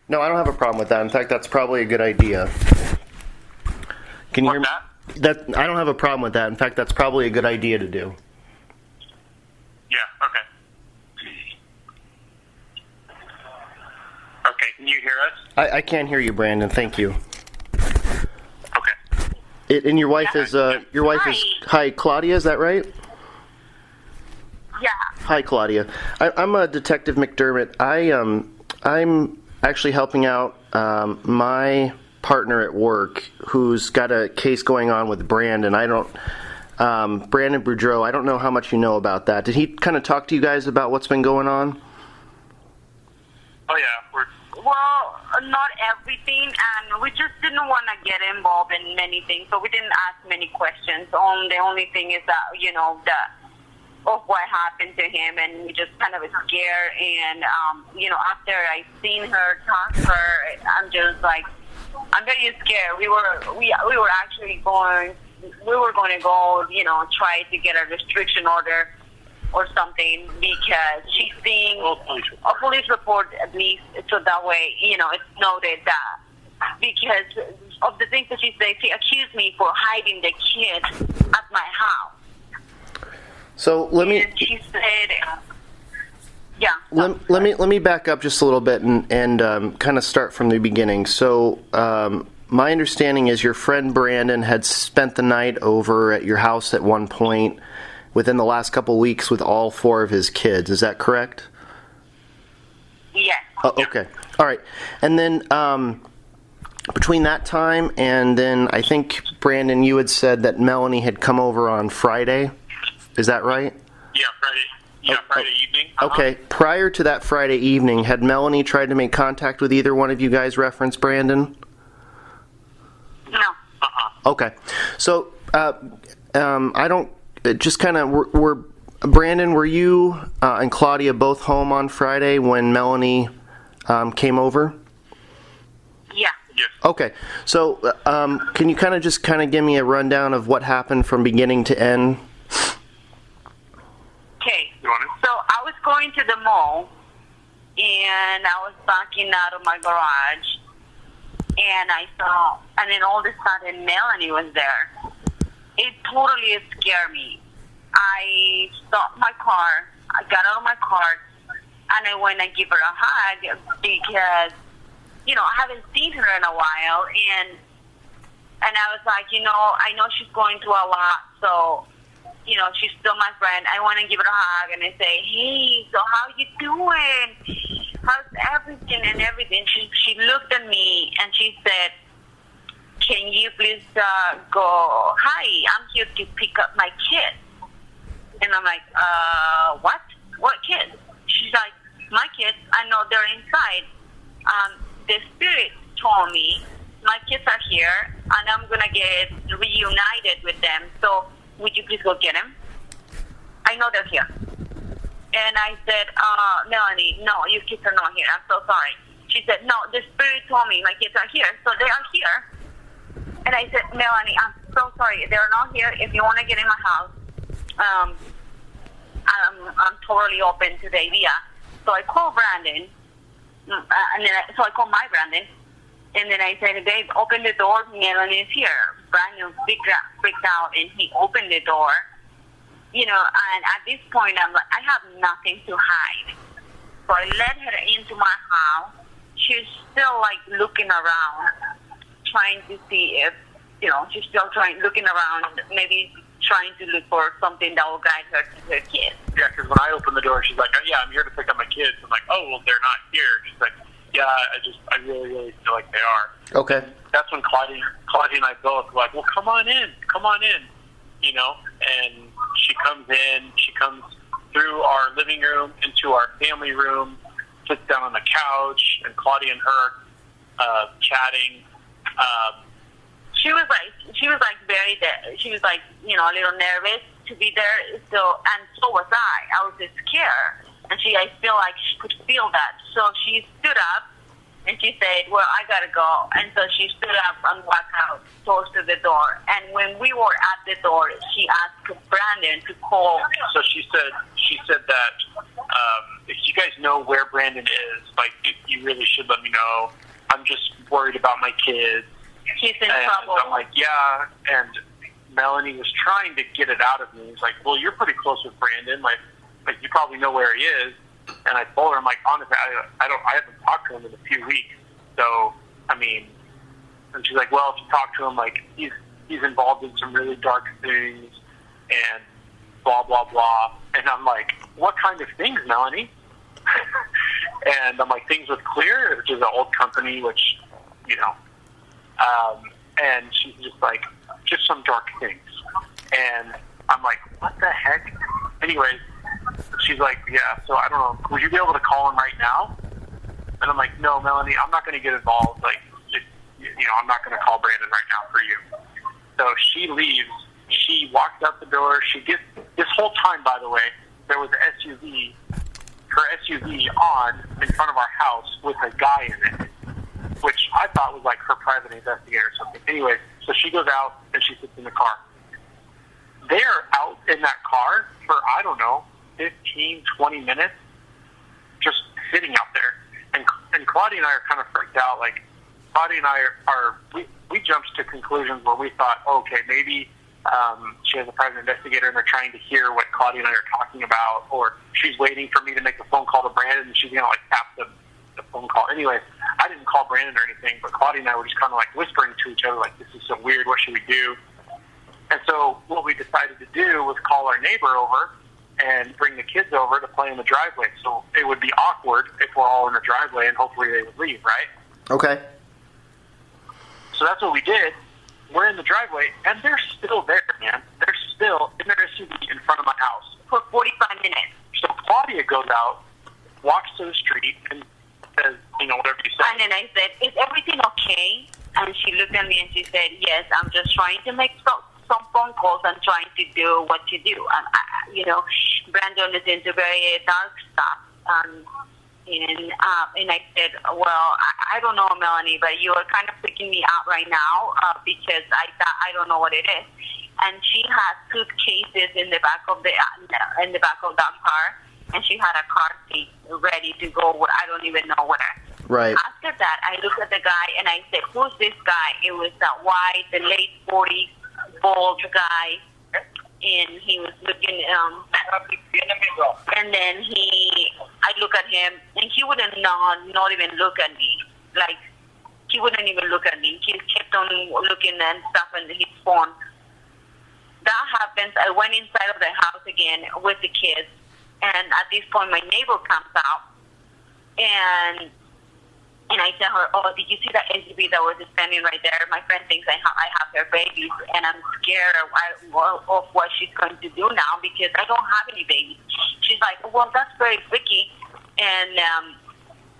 No, I don't have a problem with that. In fact, that's probably a good idea. Can you hear me? That I don't have a problem with that. In fact, that's probably a good idea to do. Yeah, okay. Okay, can you hear us? I can't hear you, Brandon. Thank you. Okay. And your wife is hi, Claudia, is that right? Yeah. Hi, Claudia. I'm Detective McDermott. I'm actually helping out my partner at work who's got a case going on with Brandon. Brandon Boudreaux, I don't know how much you know about that. Did he kind of talk to you guys about what's been going on? Oh, yeah. Well, not everything, and we just didn't want to get involved in many things, so we didn't ask many questions. The only thing is that, of what happened to him, and we just kind of scared, and, after I seen her, talk to her, I'm just like, I'm very scared. We were actually going to go, try to get a restriction order or something, because she's seeing a police report at least, so that way, it's noted that, because of the things that she said, she accused me for hiding the kid at my house. So let me. And she said, yeah. Let me back up just a little bit and kind of start from the beginning. So my understanding is your friend Brandon had spent the night over at your house at one point within the last couple of weeks with all 4 of his kids. Is that correct? Yes. Oh, okay. All right. And then between that time and then I think, Brandon, you had said that Melani had come over on Friday. Is that right? Yeah, Friday. Yeah, Friday evening. Okay. Prior to that Friday evening, had Melani tried to make contact with either one of you guys referenced Brandon? No. Okay. So I don't... Just kind of, were Brandon, were you and Claudia both home on Friday when Melani came over? Yeah. Yes. Okay. So can you kind of give me a rundown of what happened from beginning to end? Okay. So I was going to the mall, and I was backing out of my garage, and then all of a sudden Melani was there. It totally scared me. I stopped my car, I got out of my car, and I went and give her a hug because, I haven't seen her in a while, and I was like, I know she's going through a lot, so, she's still my friend. I went and give her a hug, and I say, hey, so how you doing? How's everything and everything? She looked at me, and she said, can you please go, hi, I'm here to pick up my kids. And I'm like, what? What kids? She's like, my kids, I know they're inside. The spirit told me my kids are here, and I'm going to get reunited with them. So would you please go get them? I know they're here. And I said, Melani, no, your kids are not here. I'm so sorry. She said, no, the spirit told me my kids are here. So they are here. And I said, Melani, I'm so sorry. They're not here. If you want to get in my house, I'm totally open to the idea. So I called Brandon, so I called my Brandon, and then I said, babe, open the door. Melani is here. Brandon freaked out, and he opened the door. And at this point, I'm like, I have nothing to hide. So I let her into my house. She's still, looking around, trying to see if, she's still looking around, maybe trying to look for something that will guide her to her kids. Yeah, because when I opened the door, she's like, oh, yeah, I'm here to pick up my kids. I'm like, oh, well, they're not here. She's like, yeah, I really, really feel like they are. Okay. That's when Claudia and I both were like, well, come on in. And she comes through our living room into our family room, sits down on the couch, and Claudia and her chatting. She was a little nervous to be there. So was I. I was just scared, and I feel like she could feel that. So she stood up, And she said, well, I got to go. And so she stood up and walked out close to the door. And when we were at the door, she asked Brandon to call. So she said that if you guys know where Brandon is, like, you really should let me know. I'm just worried about my kids. He's in and trouble. I'm like, yeah. And Melanie was trying to get it out of me. He's like, well, you're pretty close with Brandon. Like you probably know where he is. And I told her, I'm like, honestly, I haven't talked to him in a few weeks. So, I mean, and she's like, well, if you talk to him, like, he's involved in some really dark things and blah, blah, blah. And I'm like, what kind of things, Melanie? And I'm like, things with Clear, which is an old company, which, you know, and she's just like, just some dark things. And I'm like, what the heck? Anyways, she's like, yeah, so I don't know, would you be able to call him right now? And I'm like, no, Melanie, I'm not going to get involved. Like, I'm not going to call Brandon right now for you. So she leaves. She walks out the door. She gets, this whole time, by the way, there was an SUV, her SUV on in front of our house with a guy in it, which I thought was like her private investigator or something. Anyway, so she goes out and she sits in the car. They're out in that car for, I don't know, 15, 20 minutes, just sitting out there. And Claudia and I are kind of freaked out. Like, Claudia and I we jumped to conclusions where we thought, okay, maybe she has a private investigator and they're trying to hear what Claudia and I are talking about, or she's waiting for me to make the phone call to Brandon and she's going to, like, tap the phone call. Anyway, I didn't call Brandon or anything, but Claudia and I were just kind of, like, whispering to each other, like, this is so weird, what should we do? And so what we decided to do was call our neighbor over and bring the kids over to play in the driveway. So it would be awkward if we're all in the driveway, and hopefully they would leave, right? Okay. So that's what we did. We're in the driveway, and they're still there, man. They're still in their SUV in front of my house. For 45 minutes. So Claudia goes out, walks to the street, and says, whatever you said. And then I said, is everything okay? And she looked at me and she said, yes, I'm just trying to make some phone calls and trying to do what you do. And, Brandon is into very dark stuff. And I said, well, I don't know, Melanie, but you are kind of freaking me out right now because I don't know what it is. And she had suitcases in the back of that car, and she had a car seat ready to go. I don't even know where. Right. After that, I looked at the guy and I said, who's this guy? It was that white, the late 40s, bald guy, and he was looking, and then I look at him, and he wouldn't not even look at me. Like, he wouldn't even look at me. He kept on looking and stuff on his phone. That happens. I went inside of the house again with the kids, and at this point, my neighbor comes out, and I tell her, oh, did you see that SUV that was standing right there? My friend thinks I have her babies, and I'm scared of what she's going to do now because I don't have any babies. She's like, well, that's very freaky. And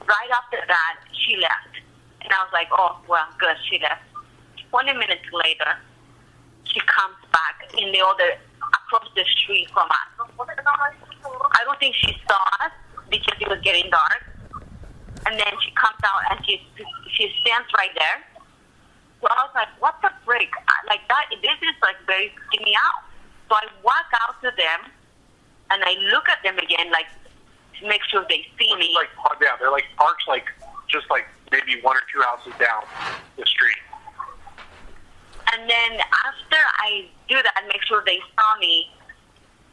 right after that, she left. And I was like, oh, well, good, she left. 20 minutes later, she comes back across the street from us. I don't think she saw us because it was getting dark. And then she comes out and she stands right there. So I was like, what the frick? Like that, this is like very freaking me out. So I walk out to them and I look at them again, like to make sure they see me. Like, yeah, they're like parked like just like maybe one or two houses down the street. And then after I do that, make sure they saw me,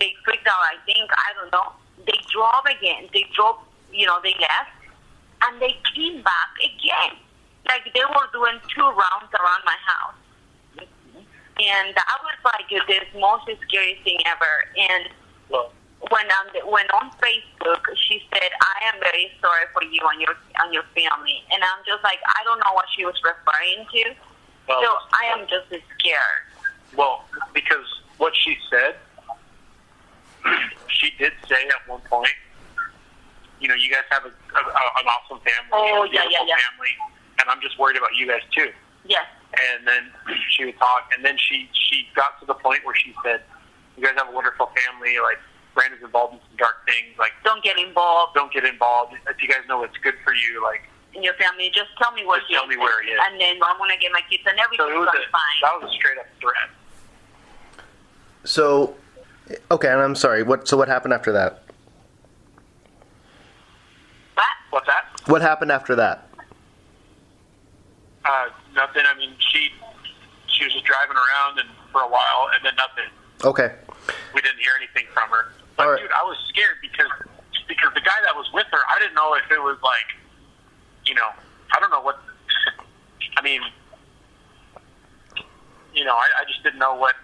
they freaked out, I think, I don't know. They drove again. They left. And they came back again. Like they were doing 2 rounds around my house. And that was like the most scary thing ever. And when on Facebook, she said, I am very sorry for you and your family. And I'm just like, I don't know what she was referring to. So I am just scared. Well, because what she said, she did say at one point, you guys have an awesome family, family, and I'm just worried about you guys too. Yes. And then she would talk, and then she got to the point where she said, you guys have a wonderful family, like, Brandon's involved in some dark things, like, don't get involved. If you guys know what's good for you, like, in your family. Just tell me where he is. Tell me where he is. And then I'm going to get my kids and everything's So going to be fine. that was a straight up threat. So, okay, and I'm sorry. What happened after that? What? What's that? What happened after that? Nothing. I mean, she was just driving around and for a while, and then nothing. Okay. We didn't hear anything from her. But, All right. dude, I was scared because the guy that was with her, I didn't know if it was like, I don't know what. I mean, I just didn't know what.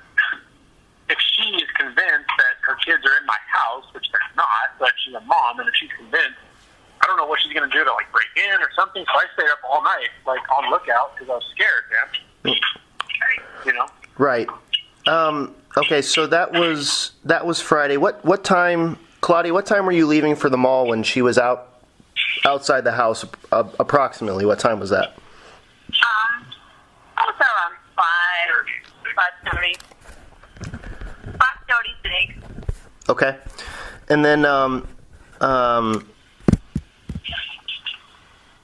If she is convinced that her kids are in my house, which they're not, but she's a mom, and if she's convinced, I don't know what she's going to do to, like, break in or something. So I stayed up all night, like, on lookout because I was scared, man. Right. Okay, so that was Friday. What time, Claudia, what time were you leaving for the mall when she was outside the house, approximately? What time was that? I was around 5:30. 5:36. Okay. And then,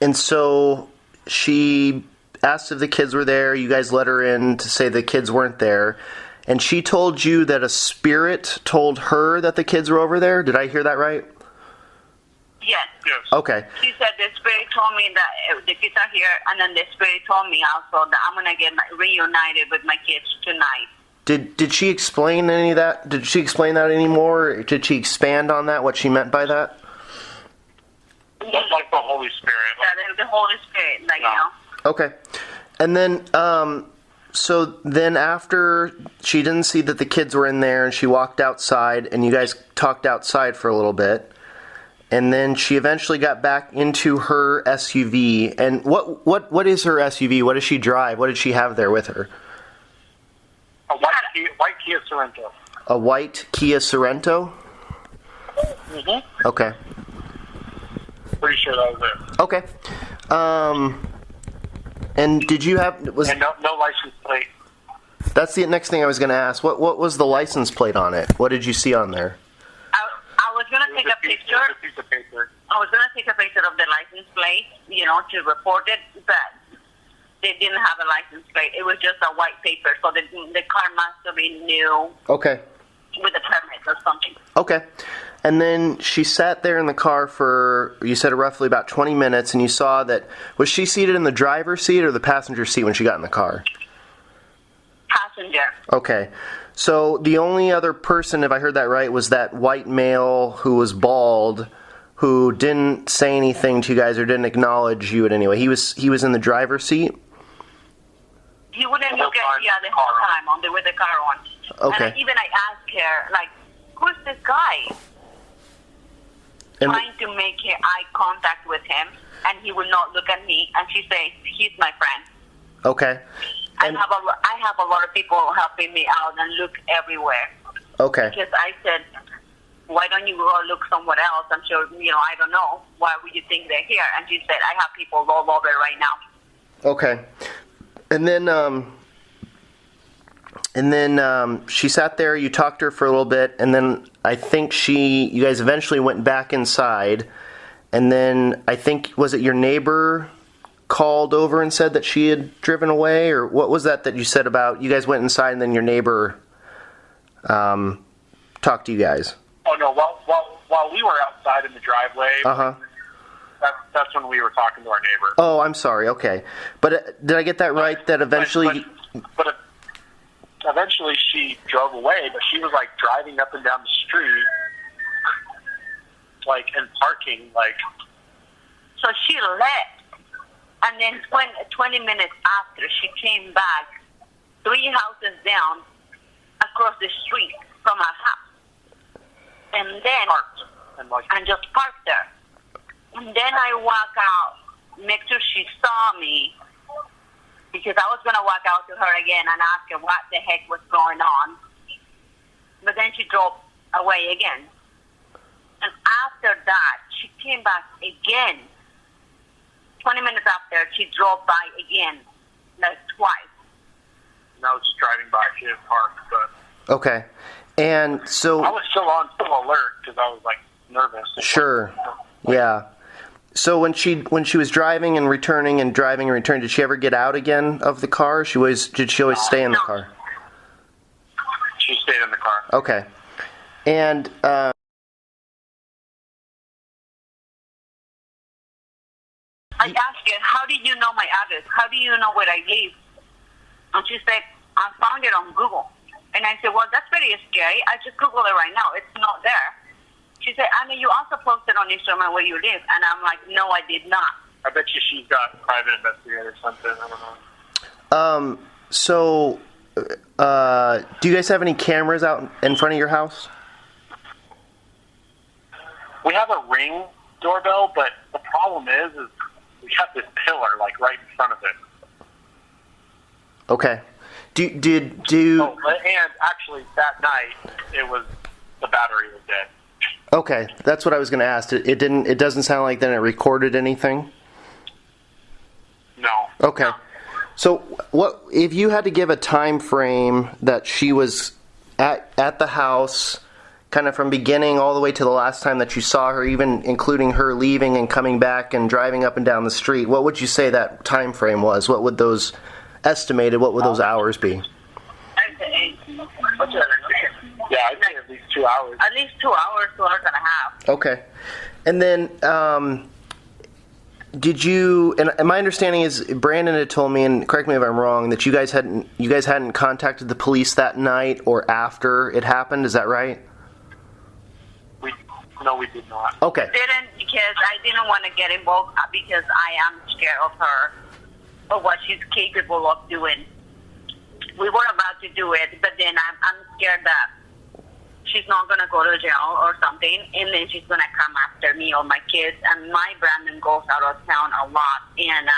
and so she asked if the kids were there. You guys let her in to say the kids weren't there. And she told you that a spirit told her that the kids were over there? Did I hear that right? Yes. Okay. She said the spirit told me that the kids are here, and then the spirit told me also that I'm going to get reunited with my kids tonight. Did she explain any of that? Did she explain that anymore? Did she expand on that, what she meant by that? That's like the Holy Spirit. Yeah, the Holy Spirit, Okay. And then, so then after she didn't see that the kids were in there and she walked outside and you guys talked outside for a little bit, and then she eventually got back into her SUV. And what is her SUV? What does she drive? What did she have there with her? A white Kia Sorento. A white Kia Sorento? Mm-hmm. Okay. Pretty sure that was it. Okay. And did you have... And no license plate. That's the next thing I was going to ask. What was the license plate on it? What did you see on there? I was going to take a picture. It was a piece of paper. I was going to take a picture of the license plate, to report it, but they didn't have a license plate. It was just a white paper, so the car must have been new. Okay. With a permit or something. Okay. And then she sat there in the car for, you said, roughly about 20 minutes, and you saw that, was she seated in the driver's seat or the passenger seat when she got in the car? Passenger. Okay. So the only other person, if I heard that right, was that white male who was bald, who didn't say anything to you guys or didn't acknowledge you in any way. He was in the driver's seat? He wouldn't look at the whole time on with the car on. Okay. And I asked her, like, who's this guy? And trying to make eye contact with him, and he would not look at me. And she says, he's my friend. Okay. And I have a lot of people helping me out and look everywhere. Okay. Because I said, why don't you go look somewhere else? I'm sure, I don't know. Why would you think they're here? And she said, I have people all over right now. Okay. And then she sat there, you talked to her for a little bit, and then I think you guys eventually went back inside, and then I think, was it your neighbor called over and said that she had driven away, or what was that you said about, you guys went inside and then your neighbor talked to you guys? Oh, no, while we were outside in the driveway, Uh-huh. That's when we were talking to our neighbor. Oh, I'm sorry, okay. But did I get that right, that eventually... But eventually she drove away, but she was, like, driving up and down the street, like, and parking, like... So she left, and then 20 minutes after, she came back 3 houses down across the street from our house. And then... Parked. And just parked there. And then I walk out, make sure she saw me, because I was going to walk out to her again and ask her what the heck was going on. But then she drove away again. And after that, she came back again. 20 minutes after, she drove by again, like twice. And I was just driving by. She didn't park, but... Okay. And so... I was still alert, because I was, like, nervous. Sure. Yeah. So when she was driving and returning and driving and returning, did she ever get out again of the car? Did she always stay in the car? She stayed in the car. Okay. And I asked her, how do you know my address? How do you know where I live? And she said, I found it on Google. And I said, well, that's very scary. I just Googled it right now. It's not there. She said, I mean, you also posted on Instagram where you live. And I'm like, no, I did not. I bet you she's got private investigator or something. I don't know. So, do you guys have any cameras out in front of your house? We have a Ring doorbell, but the problem is we have this pillar, like, right in front of it. Okay. Oh, and actually, that night, the battery was dead. Okay, that's what I was going to ask. It doesn't sound like then it recorded anything? No. Okay. So what if you had to give a time frame that she was at the house, kind of from beginning all the way to the last time that you saw her, even including her leaving and coming back and driving up and down the street, what would you say that time frame was? What would those hours be? Yeah, I'd say at least 2 hours. At least 2 hours, 2 hours and a half. Okay. And then, did you? And my understanding is Brandon had told me, and correct me if I'm wrong, that you guys hadn't contacted the police that night or after it happened. Is that right? No, we did not. Okay. Didn't, because I didn't want to get involved because I am scared of her, of what she's capable of doing. We were about to do it, but then I'm scared that she's not going to go to jail or something, and then she's going to come after me or my kids. And my Brandon goes out of town a lot, and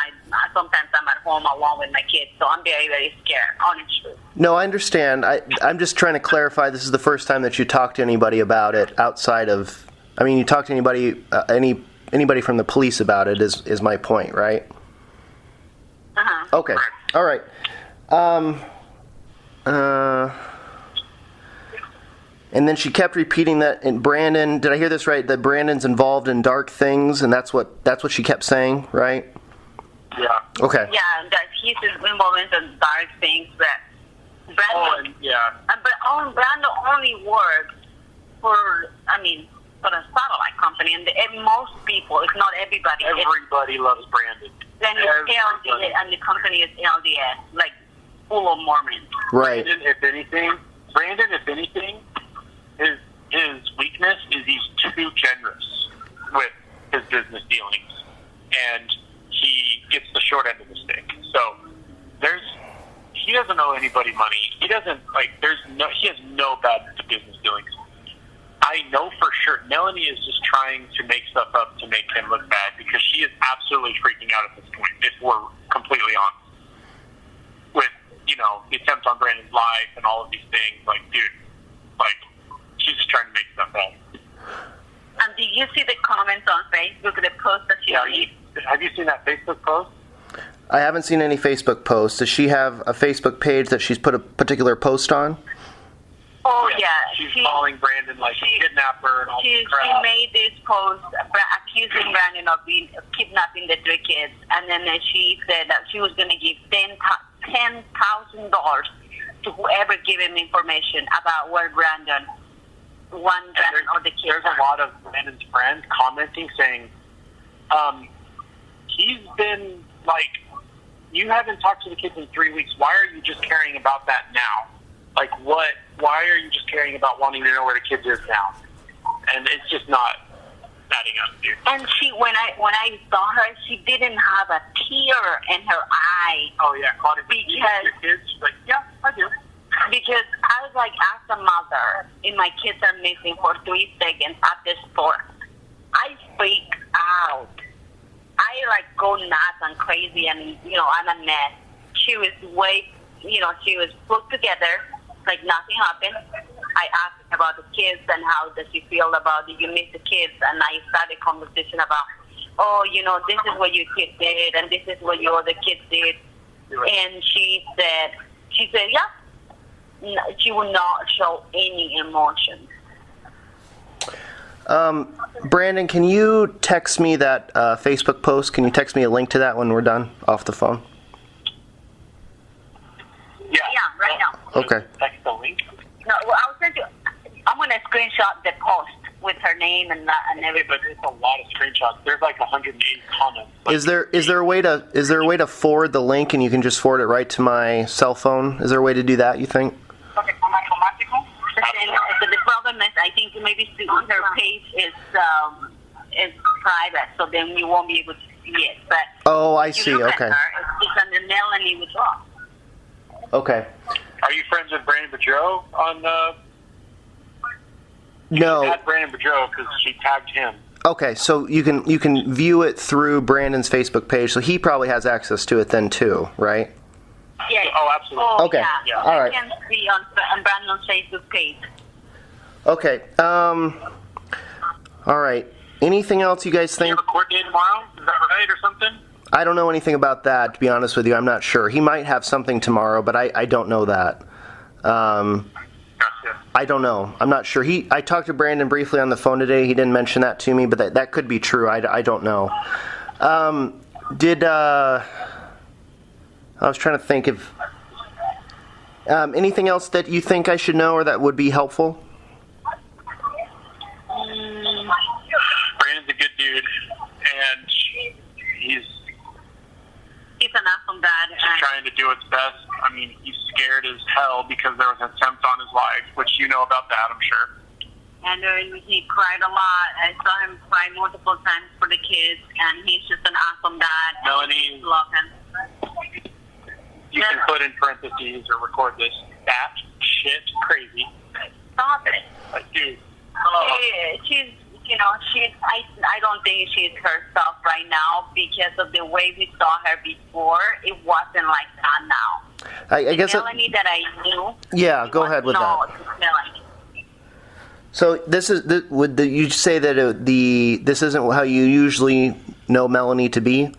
sometimes I'm at home alone with my kids, so I'm very, very scared, honestly. No, I understand. I'm just trying to clarify. This is the first time that you talked to anybody about it outside of. I mean, you talked to anybody from the police about it. Is my point, right? Okay. All right. And then she kept repeating that. And Brandon, did I hear this right? That Brandon's involved in dark things, and that's what she kept saying, right? Yeah. Okay. Yeah, that he's involved in some dark things, but Brandon. But Brandon only works for a satellite company, and most people, if not everybody. Everybody loves Brandon. Then it's LDS, and the company is LDS, like full of Mormons. Right. Brandon, if anything, his weakness is he's too generous with his business dealings, and he gets the short end of the stick. So he doesn't owe anybody money. He doesn't he has no bad business dealings. I know for sure Melani is just trying to make stuff up to make him look bad, because she is absolutely freaking out at this point, if we're completely honest. With, the attempt on Brandon's life and all of these things, she's just trying to make stuff up. And did you see the comments on Facebook, the post that she made? Have you seen that Facebook post? I haven't seen any Facebook posts. Does she have a Facebook page that she's put a particular post on? Oh, yeah. She's calling Brandon like a kidnapper and all this crap. She made this post accusing Brandon of kidnapping the 3 kids, and then she said that she was going to give $10,000 to whoever gave him information about where Brandon or the kids. There's a lot of Brandon's friends commenting saying, he's been you haven't talked to the kids in 3 weeks. Why are you just caring about that now? Why are you just caring about wanting to know where the kids is now? And it's just not adding up, dude. And when I saw her, she didn't have a tear in her eye. Oh yeah, Claudia. Because your kids? She's like, yeah, I do. Because I was like, as a mother, and my kids are missing for 3 seconds at the store, I freak out. I go nuts and crazy, and I'm a mess. She was she was put together like nothing happened. I asked about the kids and how does she feel about it. You miss the kids, and I started a conversation about, this is what your kid did, and this is what your other kids did. And she said, yeah, she would not show any emotion. Brandon, can you text me that Facebook post? Can you text me a link to that when we're done off the phone? Yeah, right now. Okay. Text the link. No, well, I'll send you. I'm gonna screenshot the post with her name and that and everything. But it's a lot of screenshots. There's like 180 comments. Is there a way to forward the link and you can just forward it right to my cell phone? Is there a way to do that, you think? So the problem is, I think maybe her page is private, so then we won't be able to see it. But oh, I see. Okay. It's under Melani Boudreaux. Okay. Are you friends with Brandon Boudreaux on No. Add Brandon Boudreaux because she tagged him. Okay, so you can view it through Brandon's Facebook page, so he probably has access to it then too, right? Yeah. Oh, absolutely. Oh, okay. Yeah. All right. You can see on Brandon's Facebook page. Okay. All right. Anything else you guys You think? have a court date tomorrow? Is that right or something? I don't know anything about that, to be honest with you. I'm not sure. He might have something tomorrow, but I don't know that. Gotcha. I don't know. I'm not sure. I talked to Brandon briefly on the phone today. He didn't mention that to me, but that could be true. I don't know. I was trying to think of anything else that you think I should know or that would be helpful? Brandon's a good dude, and he's He's an awesome dad. just trying to do his best. I mean, he's scared as hell because there was an attempt on his life, which you know about that, I'm sure. And he cried a lot. I saw him cry multiple times for the kids, and he's just an awesome dad. Melanie, love him. You can put in parentheses or record this. That shit crazy. Stop it. Like, dude. She's I don't think she's herself right now because of the way we saw her before. It wasn't like that now. I guess Melanie that I knew. Yeah, go ahead with that. Melanie. So would you say that this isn't how you usually know Melanie to be?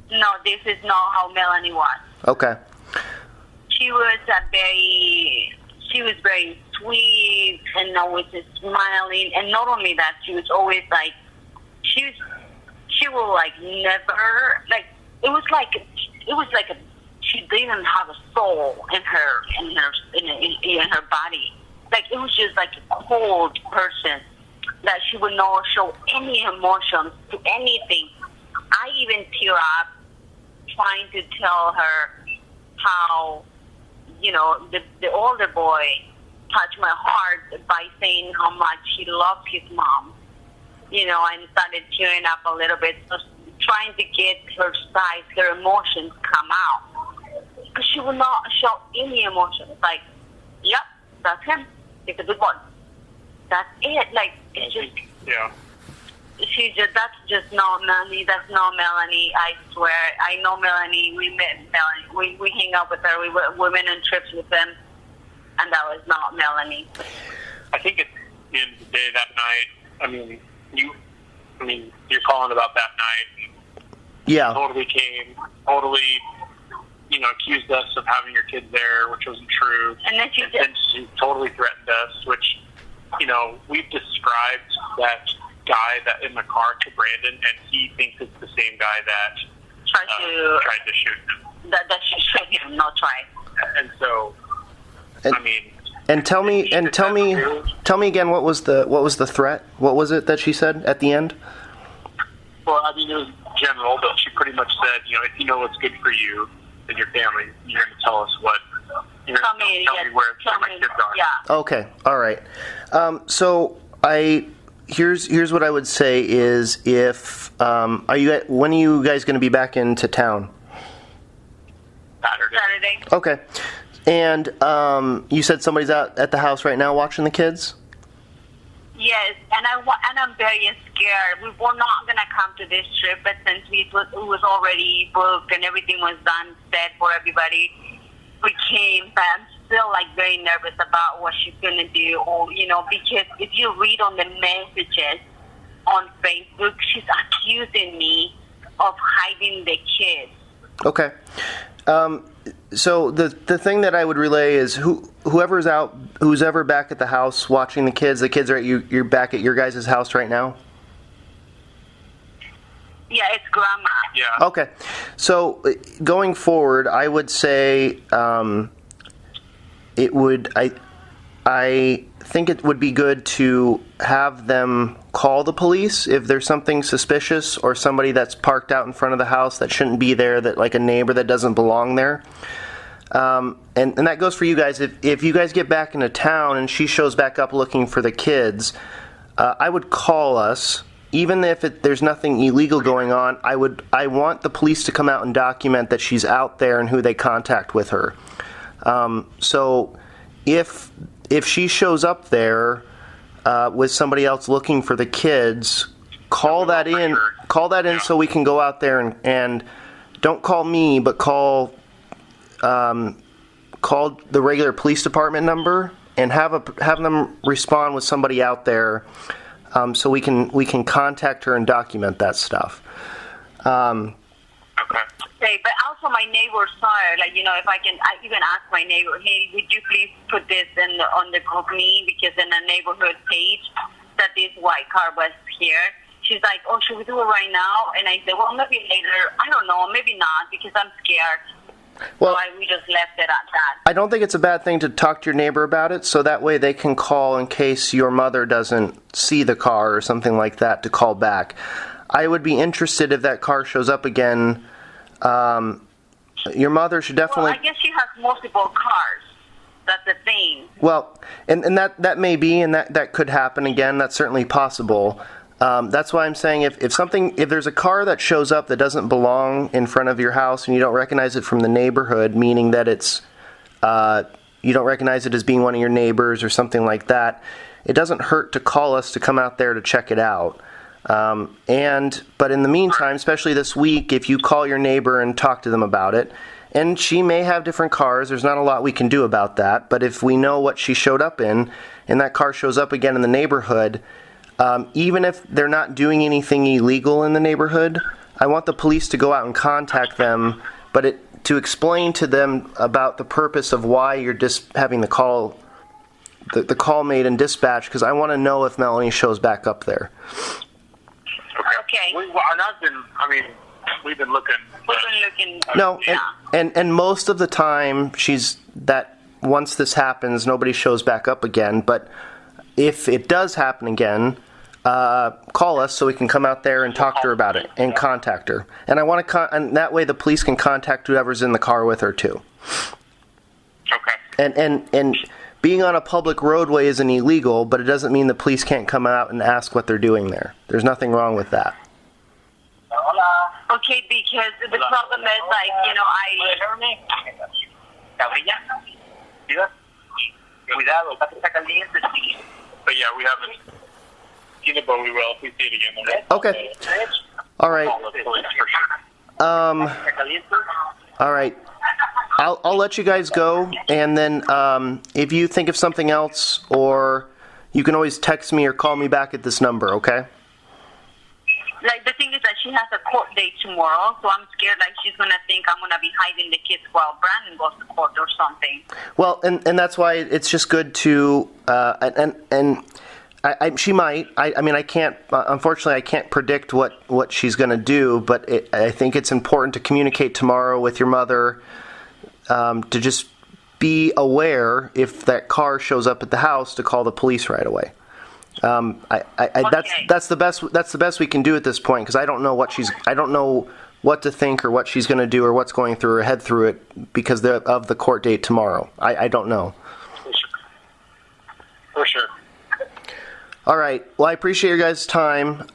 No, this is not how Melanie was. Okay. She was very sweet and always just smiling, and not only that, she was always like she will like never like it was like she didn't have a soul in her body. Like it was just like a cold person that she would not show any emotions to anything. I even tear up trying to tell her how, the older boy touched my heart by saying how much he loved his mom, and started tearing up a little bit, so trying to get her side, her emotions come out. Because she would not show any emotions. Like, yep, that's him. It's a good one. That's it. Like, it's just... Yeah. That's just not Melanie. That's not Melanie. I swear. I know Melanie. We met Melanie. We hang out with her. We went on trips with them, and that was not Melanie. I think at the end of the day that night, you're calling about that night. Yeah. Totally accused us of having your kids there, which wasn't true. And then she totally threatened us, which, we've described that guy that in the car to Brandon, and he thinks it's the same guy that tried to shoot him. That she shoot him, not try. And so, tell me again, what was the threat? What was it that she said at the end? Well, it was general, but she pretty much said, if you know what's good for you and your family, you're going to tell us what. You're going to tell me where my kids are. Yeah. Okay. All right. So here's what I would say is if when are you guys going to be back into town? Saturday. Okay. And you said somebody's out at the house right now watching the kids? Yes, and I'm very scared. We were not going to come to this trip, but since it was already booked and everything was done, set for everybody, we came. But I'm still very nervous about what she's going to do, or because if you read on the messages on Facebook, she's accusing me of hiding the kids. Okay. So the thing that I would relay is who's ever back at the house watching the kids are at you're back at your guys' house right now? Yeah, it's grandma. Yeah. Okay. So going forward, I would say I think it would be good to have them call the police if there's something suspicious or somebody that's parked out in front of the house that shouldn't be there, that like a neighbor that doesn't belong there. And that goes for you guys. If you guys get back into town and she shows back up looking for the kids, I would call us. Even if there's nothing illegal going on, I want the police to come out and document that she's out there and who they contact with her. So if she shows up there with somebody else looking for the kids, call that in so we can go out there and don't call me, but call the regular police department number and have them respond with somebody out there. So we can contact her and document that stuff. Okay. Okay, but also my neighbor saw her. Like, if I even ask my neighbor, hey, would you please put this on the group me, because in the neighborhood page that this white car was here. She's like, oh, should we do it right now? And I said, well, maybe later. I don't know, maybe not, because I'm scared. Well, so we just left it at that. I don't think it's a bad thing to talk to your neighbor about it, so that way they can call in case your mother doesn't see the car or something like that, to call back. I would be interested if that car shows up again. Your mother should definitely... Well, I guess she has multiple cars. That's the thing. Well, and that may be, and that could happen again. That's certainly possible. That's why I'm saying if there's a car that shows up that doesn't belong in front of your house and you don't recognize it from the neighborhood, meaning that it's you don't recognize it as being one of your neighbors or something like that, it doesn't hurt to call us to come out there to check it out. But in the meantime, especially this week, if you call your neighbor and talk to them about it, and she may have different cars, there's not a lot we can do about that, but if we know what she showed up in and that car shows up again in the neighborhood, even if they're not doing anything illegal in the neighborhood, I want the police to go out and contact them, but to explain to them about the purpose of why you're having the call made and dispatched, because I want to know if Melani shows back up there. Okay. We've been looking. No, yeah. and most of the time once this happens, nobody shows back up again, but if it does happen again, call us so we can come out there and talk to her about it and contact her. And I want to and that way the police can contact whoever's in the car with her too. Okay. And being on a public roadway isn't illegal, but it doesn't mean the police can't come out and ask what they're doing there. There's nothing wrong with that. Okay, because the problem is, But yeah, we haven't seen it, but we will if we see it again. Okay. All right. All right. I'll let you guys go, and then if you think of something else, or you can always text me or call me back at this number, okay? Like, the thing is that she has a court date tomorrow, so I'm scared she's going to think I'm going to be hiding the kids while Brandon goes to court or something. Well, and that's why it's just good to, she might. I can't, unfortunately, I can't predict what she's going to do, but I think it's important to communicate tomorrow with your mother, to just be aware if that car shows up at the house to call the police right away. Okay. That's the best we can do at this point, because I don't know what to think or what she's going to do or what's going through her head through it because of the court date tomorrow. I don't know. For sure. All right. Well, I appreciate your guys' time.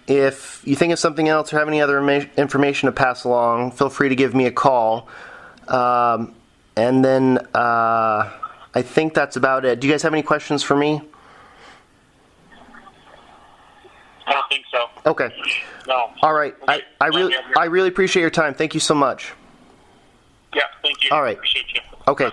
If you think of something else or have any other information to pass along, feel free to give me a call. And then I think that's about it. Do you guys have any questions for me? I don't think so. Okay. No. All right. Okay. I really appreciate your time. Thank you so much. Yeah, thank you. All right. Appreciate you. Okay.